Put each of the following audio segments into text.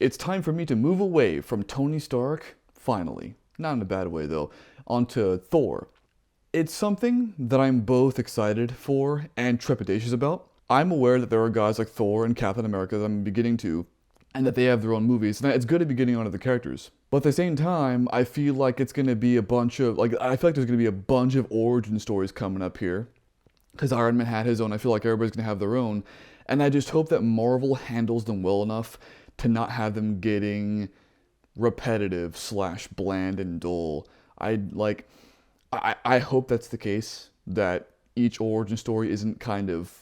it's time for me to move away from Tony Stark, finally. Not in a bad way though, onto Thor. It's something that I'm both excited for and trepidatious about. I'm aware that there are guys like Thor and Captain America that I'm beginning to, and that they have their own movies, and it's good to be getting onto the characters. But at the same time, I feel like it's gonna be a bunch of, I feel like there's gonna be a bunch of origin stories coming up here. Because Iron Man had his own, I feel like everybody's gonna have their own. And I just hope that Marvel handles them well enough to not have them getting repetitive / bland and dull. I hope that's the case, that each origin story isn't kind of,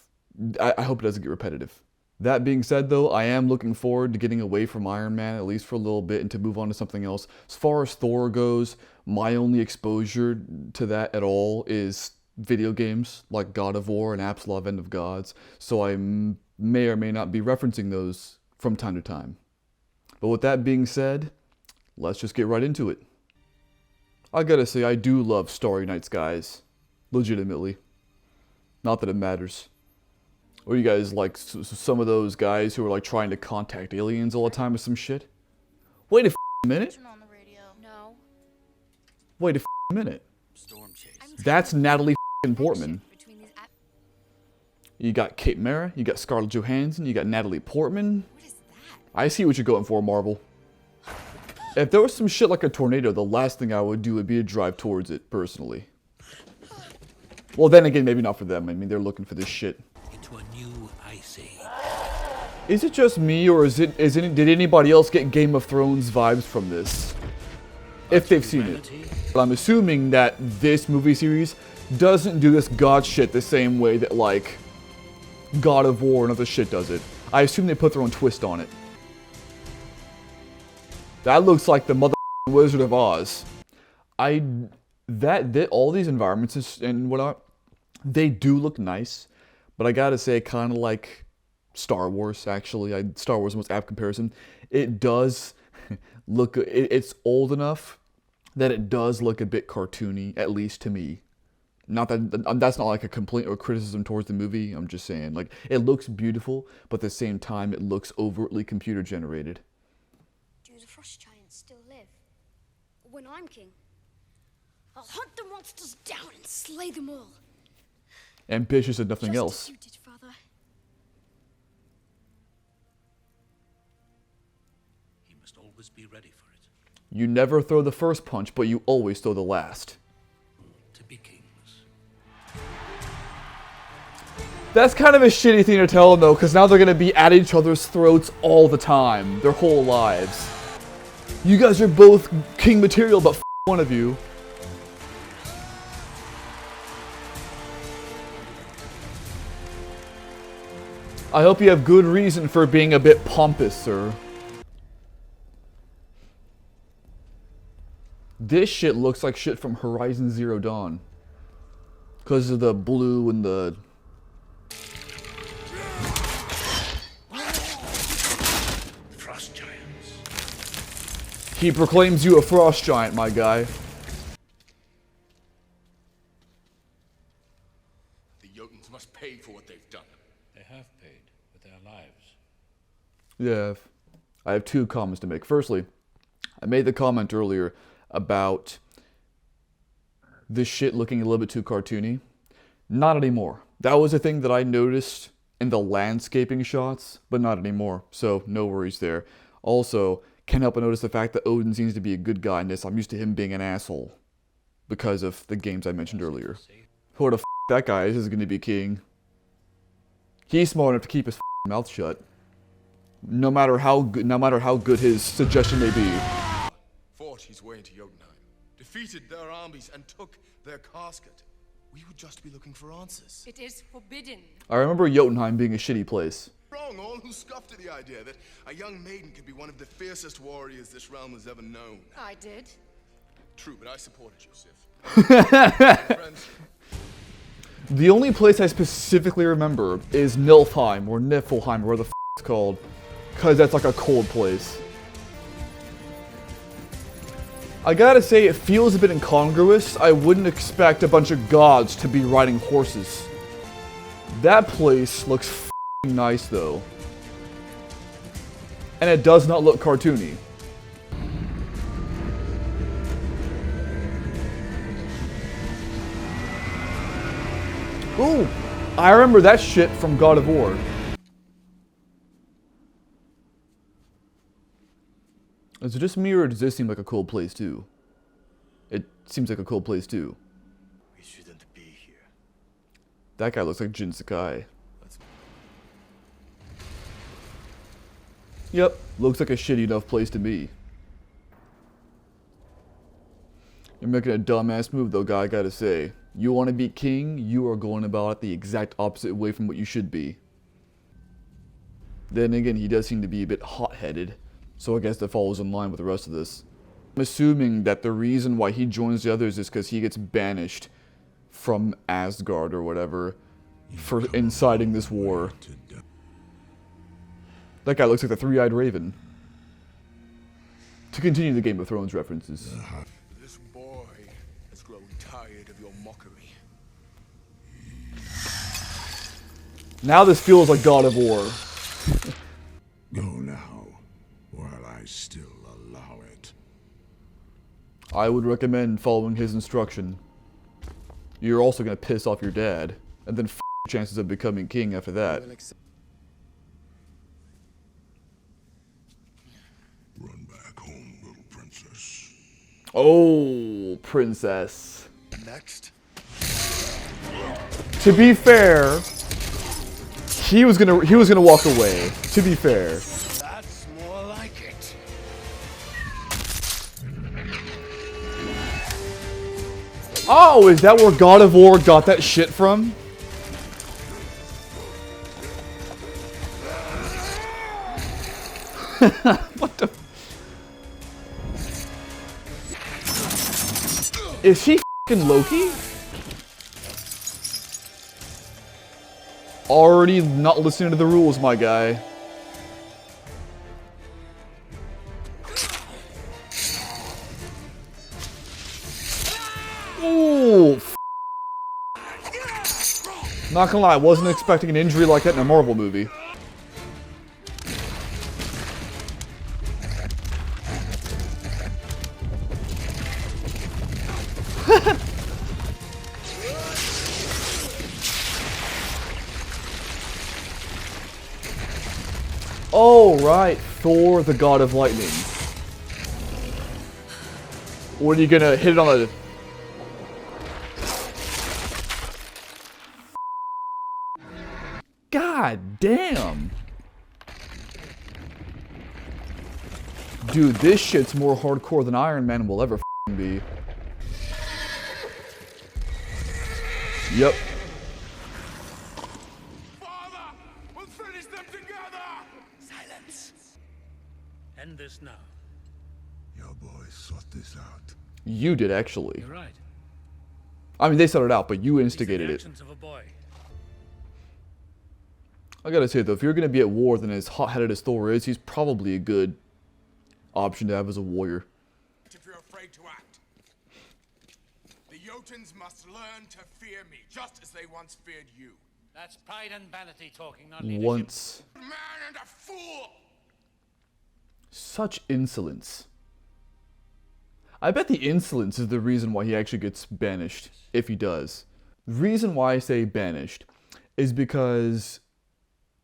I hope it doesn't get repetitive. That being said though, I am looking forward to getting away from Iron Man, at least for a little bit, and to move on to something else. As far as Thor goes, my only exposure to that at all is video games like God of War and Apps Love End of Gods, so I may or may not be referencing those from time to time. But with that being said, let's just get right into it. I gotta say, I do love Starry Night Skies. Legitimately. Not that it matters. Or you guys like some of those guys who are like trying to contact aliens all the time or some shit? Wait a minute. Turn on the radio. No. Wait a minute. That's Natalie Portman. You got Kate Mara, you got Scarlett Johansson, you got Natalie Portman. What is that? I see what you're going for, Marvel. If there was some shit like a tornado, the last thing I would do would be to drive towards it, personally. Well, then again, maybe not for them. I mean, they're looking for this shit. Into a new ice age. Is it just me, or did anybody else get Game of Thrones vibes from this? If they've seen it. But I'm assuming that this movie series doesn't do this god shit the same way that, like, God of War and other shit does it. I assume they put their own twist on it. That looks like the mother Wizard of Oz. All these environments and whatnot, they do look nice, but I gotta say, kind of like Star Wars, actually. Star Wars is the most apt comparison. It does look, it's old enough that it does look a bit cartoony, at least to me. Not that, that's not like a complaint or criticism towards the movie, I'm just saying, like, it looks beautiful, but at the same time, it looks overtly computer generated. Do the frost giants still live? When I'm king, I'll hunt the monsters down and slay them all. Ambitious and nothing Just else. as you did, father. He must always be ready for it. You never throw the first punch, but you always throw the last. To be kings. That's kind of a shitty thing to tell them though, because now they're going to be at each other's throats all the time, their whole lives. You guys are both king material, but one of you. I hope you have good reason for being a bit pompous, sir. This shit looks like shit from Horizon Zero Dawn. Because of the blue and the... Frost giants. He proclaims you a frost giant, my guy. The Jotuns must pay for what they've done. They have paid with their lives. Yeah, I have two comments to make. Firstly, I made the comment earlier about this shit looking a little bit too cartoony. Not anymore. That was a thing that I noticed in the landscaping shots, but not anymore. So no worries there. Also, can't help but notice the fact that Odin seems to be a good guy in this. I'm used to him being an asshole because of the games I mentioned earlier. Who the f that guy is going to be king. He's smart enough to keep his mouth shut. No matter how good his suggestion may be. Fought his way into Jotunheim, defeated their armies, and took their casket. We would just be looking for answers. It is forbidden. I remember Jotunheim being a shitty place. Wrong, all who scoffed at the idea that a young maiden could be one of the fiercest warriors this realm has ever known. I did. True, but I supported you, Sif. Friends, The only place I specifically remember is Niflheim, or Niflheim, where the f it's called. Because that's like a cold place. I gotta say, it feels a bit incongruous. I wouldn't expect a bunch of gods to be riding horses. That place looks f***ing nice, though. And it does not look cartoony. Ooh, I remember that shit from God of War. Is it just me, or does this seem like a cool place too? It seems like a cool place too. We shouldn't be here. That guy looks like Jin Sakai. Yep, looks like a shitty enough place to be. You're making a dumbass move though, guy, I gotta say. You want to be king, you are going about it the exact opposite way from what you should be. Then again, he does seem to be a bit hot-headed, so I guess that falls in line with the rest of this. I'm assuming that the reason why he joins the others is because he gets banished from Asgard or whatever for inciting this war. That guy looks like the three-eyed raven. To continue the Game of Thrones references. This boy has grown tired of your mockery. Now this feels like God of War. Go now, while I still allow it. I would recommend following his instruction. You're also going to piss off your dad, and then your chances of becoming king after that. Run back home, little princess. Oh, princess. Next. To be fair, he was gonna walk away. To be fair. That's more like it. Oh, is that where God of War got that shit from? What the? Is he f***ing Loki? Already not listening to the rules, my guy. Ooh. Not gonna lie, I wasn't expecting an injury like that in a Marvel movie. Oh, right. Thor, the god of lightning. What are you gonna hit it on the... God damn. Dude, this shit's more hardcore than Iron Man will ever f***ing be. Yep. Father, we'll finish them together. Silence. End this now. Your boy sought this out. You did, actually. You're right. I mean, they set it out, but you These are instigated the it. actions of a boy. I gotta say, though, if you're gonna be at war, then as hot-headed as Thor is, he's probably a good option to have as a warrior. If you're afraid to act, the Jotuns must learn to fear me, just as they once feared you. That's pride and vanity talking, not leadership. Once. Man and a fool! Such insolence. I bet the insolence is the reason why he actually gets banished, if he does. The reason why I say banished is because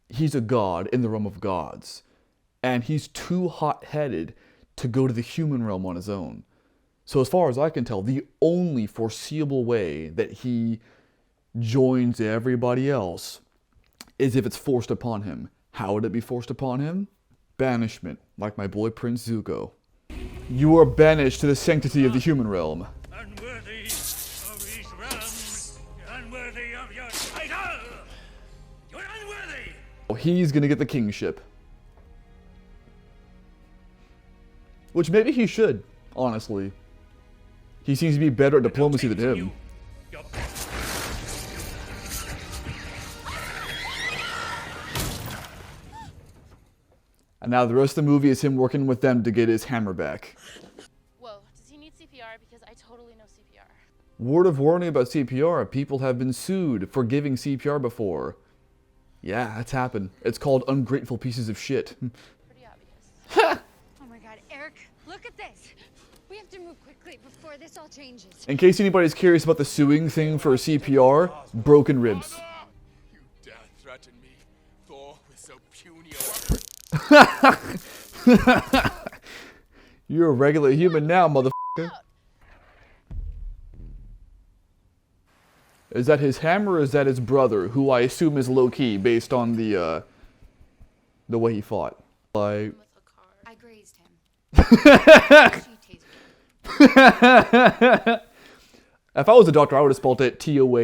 he's a god in the realm of gods, and he's too hot-headed to go to the human realm on his own. So as far as I can tell, the only foreseeable way that he joins everybody else is if it's forced upon him. How would it be forced upon him? Banishment, like my boy Prince Zuko. You are banished to the sanctity of the human realm. Unworthy of these realms. Unworthy of your title. You're unworthy. He's gonna get the kingship. Which maybe he should, honestly. He seems to be better at diplomacy than him. You're And now the rest of the movie is him working with them to get his hammer back. Whoa, does he need CPR? Because I totally know CPR. Word of warning about CPR, people have been sued for giving CPR before. Yeah, that's happened. It's called ungrateful pieces of shit. Pretty obvious. Oh my god, Eric, look at this. We have to move quickly before this all changes. In case anybody's curious about the suing thing for CPR, broken ribs. You dare threaten me, Thor, with so puny a weapon? You're a regular human now, motherfucker. Is that his hammer or is that his brother, who I assume is low-key based on the way he fought? Like, With a car. I grazed him. She tased me. if I was a doctor, I would have spelled it Thore. I'm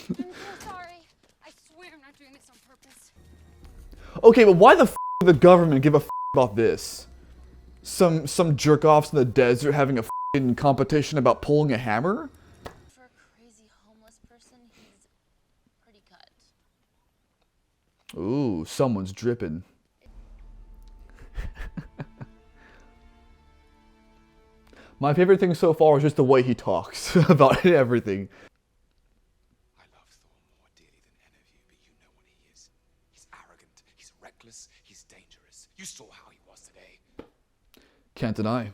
so sorry. I swear I'm not doing this on purpose. Okay, but why the f did the government give a f about this? Some jerk-offs in the desert having a f***ing competition about pulling a hammer? For a crazy homeless person, he's pretty cut. Ooh, someone's dripping. My favorite thing so far is just the way he talks about everything. I love Thor more dearly than any of you, but you know what he is. He's arrogant, he's reckless, he's dangerous. You saw how he was today. Can't deny.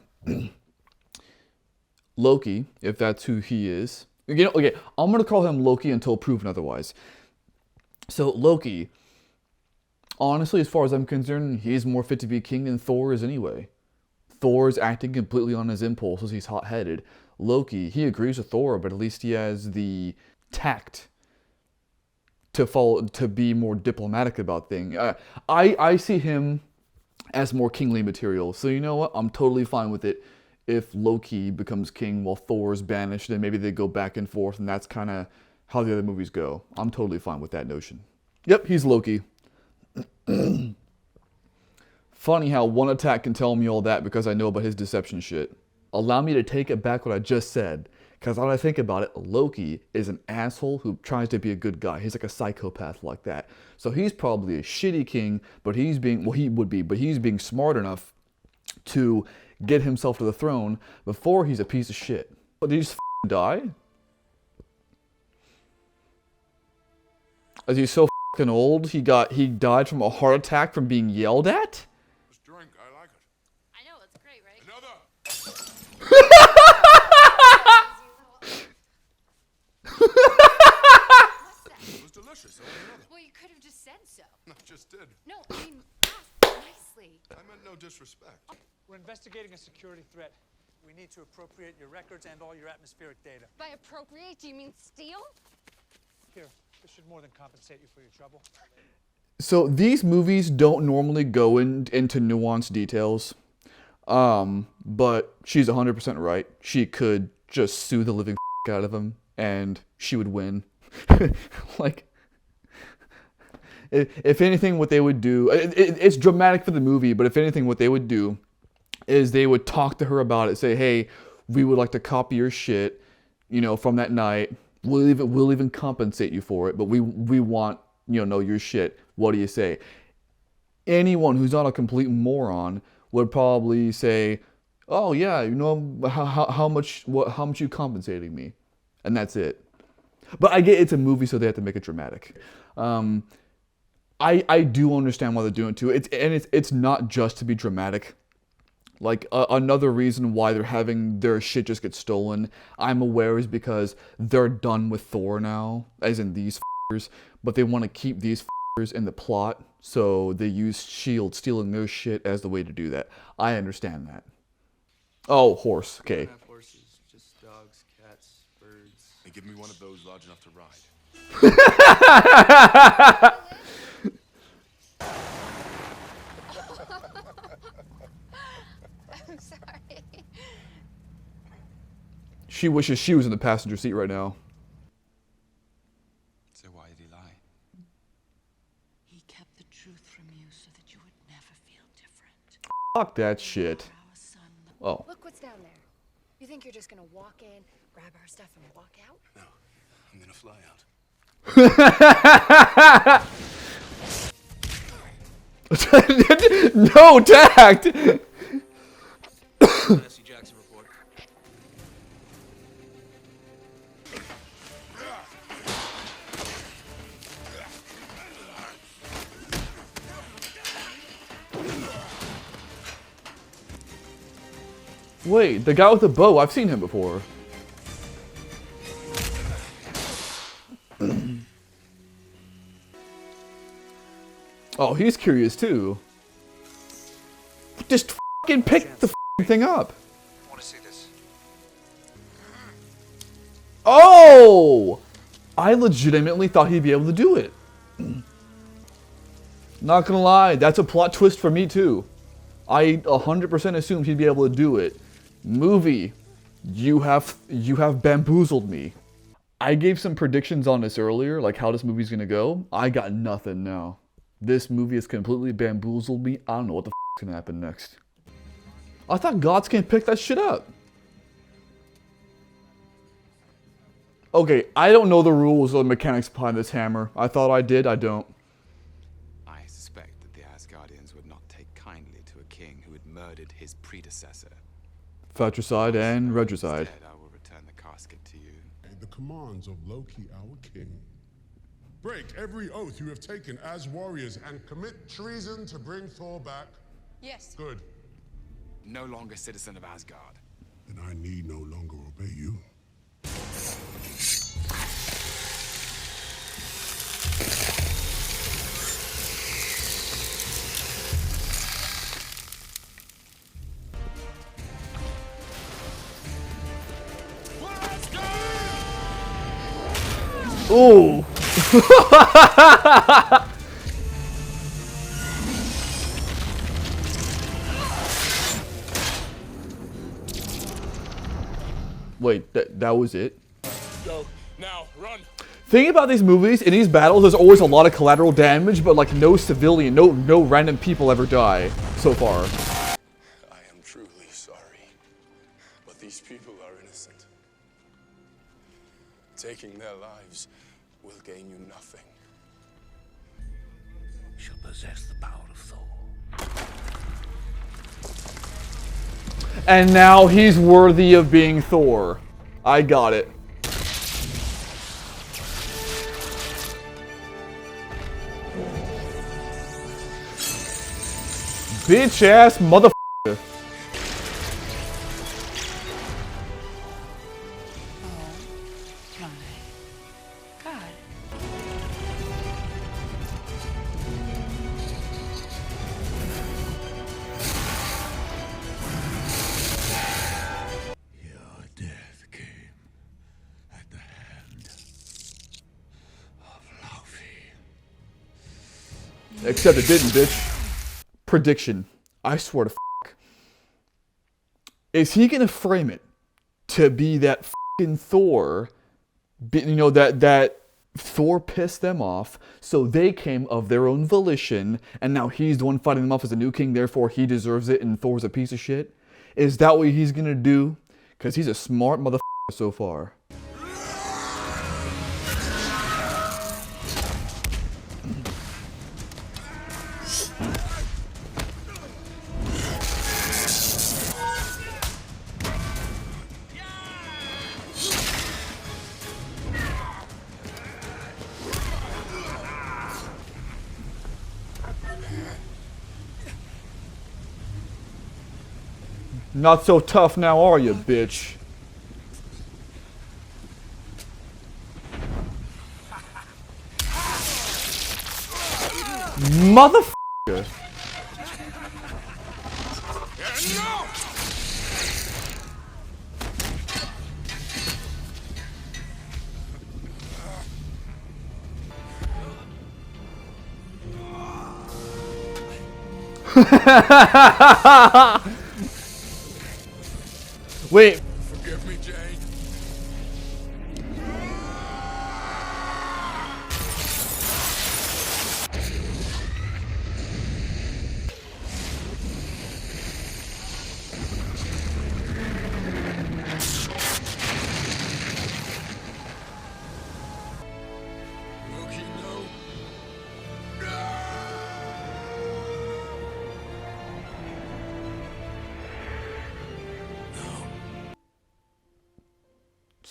Loki, if that's who he is. You know, okay, I'm gonna call him Loki until proven otherwise. So Loki, honestly, as far as I'm concerned, he's more fit to be king than Thor is anyway. Thor's acting completely on his impulses. He's hot-headed. Loki, he agrees with Thor, but at least he has the tact to be more diplomatic about things. I see him as more kingly material. So you know what? I'm totally fine with it if Loki becomes king while Thor's banished. Then maybe they go back and forth, and that's kind of how the other movies go. I'm totally fine with that notion. Yep, he's Loki. Funny how one attack can tell me all that because I know about his deception shit. Allow me to take it back what I just said. Because when I think about it, Loki is an asshole who tries to be a good guy. He's like a psychopath like that. So he's probably a shitty king, but he's being, well, he would be, but he's being smart enough to get himself to the throne before he's a piece of shit. But did he just die? Is he so old? He died from a heart attack from being yelled at? Drink, I like it. I know, it's great, right? Another! It was delicious. I want another. Well, you could have just said so. I just did. No, I mean, ask nicely. I meant no disrespect. We're investigating a security threat. We need to appropriate your records and all your atmospheric data. By appropriate, do you mean steal? Here, this should more than compensate you for your trouble. So these movies don't normally go into nuanced details, but she's 100% right. She could just sue the living out of him, and she would win. Like, if anything, what they would do, it's dramatic for the movie, but if anything, what they would do is they would talk to her about it, say, hey, we would like to copy your shit, you know, from that night. We'll even compensate you for it, but we want, you know your shit. What do you say? Anyone who's not a complete moron would probably say, oh yeah, you know, how much you compensating me? And that's it. But I get it's a movie, so they have to make it dramatic. I do understand why they're doing it too. It's not just to be dramatic. Like, another reason why they're having their shit just get stolen, I'm aware, is because they're done with Thor now, as in these f***ers, but they want to keep these f***ers in the plot, so they use S.H.I.E.L.D. stealing their shit as the way to do that. I understand that. Oh, horse, okay. I don't have horses, just dogs, cats, birds. And give me one of those large enough to ride. I'm sorry. She wishes she was in the passenger seat right now. So why did he lie? He kept the truth from you so that you would never feel different. Fuck that shit. Our son, Oh. Look what's down there. You think you're just gonna walk in, grab our stuff, and walk out? No, I'm gonna fly out. No tact. Jesse Jackson report. Wait, the guy with the bow, I've seen him before. Oh, he's curious too. Just fucking pick the thing up. I want to see this. Oh! I legitimately thought he'd be able to do it. Not gonna lie, that's a plot twist for me too. I 100% assumed he'd be able to do it. Movie, you have bamboozled me. I gave some predictions on this earlier, like how this movie's gonna go. I got nothing now. This movie has completely bamboozled me. I don't know what the is gonna happen next. I thought gods can't pick that shit up. Okay, I don't know the rules or the mechanics behind this hammer. I thought I did, I don't. I suspect that the Asgardians would not take kindly to a king who had murdered his predecessor. Fratricide and regicide. Instead, I will return the casket to you. The commands of Loki, our king. Break every oath you have taken as warriors and commit treason to bring Thor back. Yes. Good. No longer citizen of Asgard. Then I need no longer obey you. Ooh. Wait, that was it? Go, now, run! Thing about these movies, in these battles, there's always a lot of collateral damage, but like no civilian, no random people ever die so far. I am truly sorry, but these people are innocent. Taking their lives will gain you nothing. Shall possess the power of Thor. And now he's worthy of being Thor. I got it. Bitch ass motherfucker. Oh my God. Your death came at the hand of Loki. Except it didn't, bitch. Prediction. I swear to f***. Is he gonna frame it to be that f***ing Thor? You know, that Thor pissed them off, so they came of their own volition, and now he's the one fighting them off as a new king, therefore he deserves it, and Thor's a piece of shit? Is that what he's gonna do? Because he's a smart motherfucker so far. Not so tough now, are you, bitch? Motherfucker. Wait. Forgive me, Jane.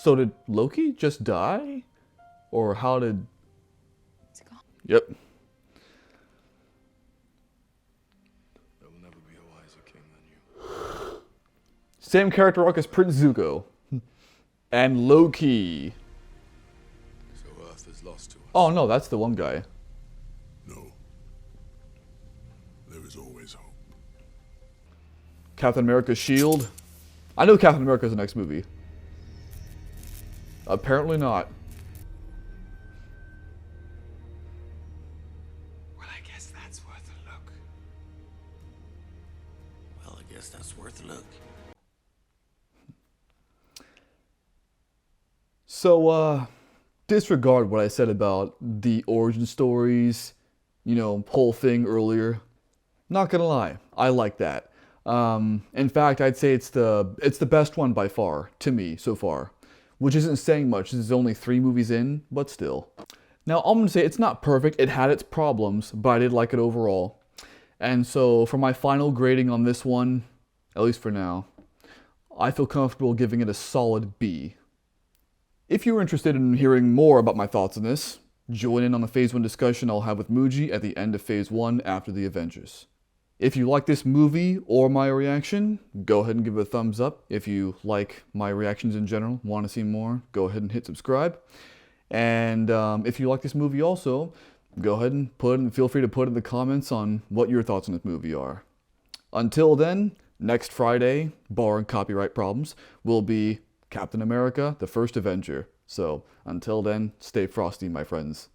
So did Loki just die? Or how did... It's gone. Yep. There will never be a wiser king than you. Same character arc as Prince Zuko. And Loki. So Earth is lost to us. Oh no, that's the one guy. No. There is always hope. Captain America's shield. I know Captain America's the next movie. Apparently not. Well, I guess that's worth a look. Well, I guess that's worth a look. So, disregard what I said about the origin stories, you know, whole thing earlier. Not gonna lie, I like that. In fact, I'd say it's the best one by far, to me, so far. Which isn't saying much, since it's only 3 movies in, but still. Now, I'm gonna say it's not perfect, it had its problems, but I did like it overall. And so, for my final grading on this one, at least for now, I feel comfortable giving it a solid B. If you're interested in hearing more about my thoughts on this, join in on the Phase 1 discussion I'll have with Muji at the end of Phase 1 after the Avengers. If you like this movie or my reaction, go ahead and give it a thumbs up. If you like my reactions in general, want to see more, go ahead and hit subscribe. And if you like this movie also, go ahead and feel free to put in the comments on what your thoughts on this movie are. Until then, next Friday, barring copyright problems, will be Captain America, the First Avenger. So, until then, stay frosty, my friends.